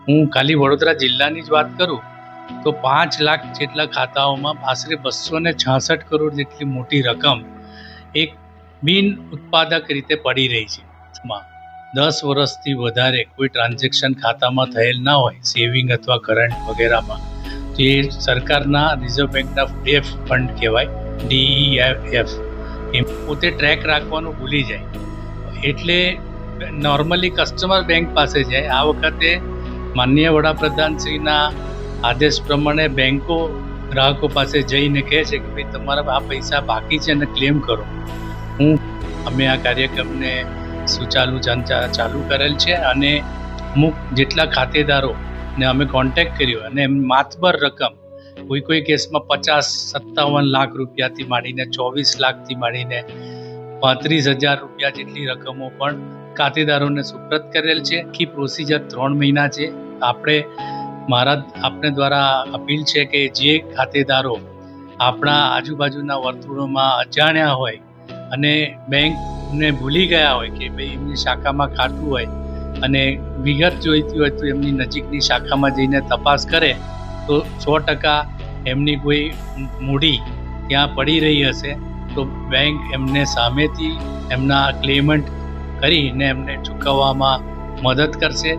હું ખાલી વડોદરા જિલ્લાની જ વાત કરું તો 5 લાખ જેટલા ખાતાઓમાં આશરે 266 કરોડ જેટલી મોટી રકમ એક બિન ઉત્પાદક રીતે પડી રહી છે. 10 વર્ષથી વધારે કોઈ ટ્રાન્ઝેક્શન ખાતામાં થયેલ ના હોય, સેવિંગ અથવા કરંટ વગેરેમાં, તો એ સરકારના રિઝર્વ બેંકના ડેફ ફંડ કહેવાય, DEF. એ પોતે ટ્રેક રાખવાનું ભૂલી જાય, એટલે નોર્મલી કસ્ટમર બેંક પાસે જાય. આ વખતે માનનીય વડાપ્રધાનશ્રીના આદેશ પ્રમાણે બેંકો ગ્રાહકો પાસે જઈને કહે છે કે ભાઈ તમારા આ પૈસા બાકી છે અને ક્લેમ કરો. અમે આ કાર્યક્રમને સુચાલુ ચાલુ કરેલ છે અને અમુક જેટલા ખાતેદારોને અમે કોન્ટેક્ટ કર્યો અને માતબર રકમ, કોઈ કેસમાં 50-57 લાખ રૂપિયાથી માંડીને 24 લાખથી માંડીને 35,000 રૂપિયા જેટલી રકમો પણ ખાતેદારોને સુપ્રત કરેલ છે. આખી પ્રોસિજર 3 મહિના છે. આપને દ્વારા અપીલ છે કે જે ખાતેદારો આપણા આજુબાજુના વર્તુળોમાં અજાણ્યા હોય અને બેંકને ભૂલી ગયા હોય કે ભાઈ એમની શાખામાં ખાતું હોય અને વિગત જોઈતી હોય તો એમની નજીકની શાખામાં જઈને તપાસ કરે તો 100% એમની કોઈ મૂડી ત્યાં પડી રહી હશે તો બેંક એમને સામેથી એમના ક્લેમન્ટ કરીને એમને ચૂકવવામાં મદદ કરશે.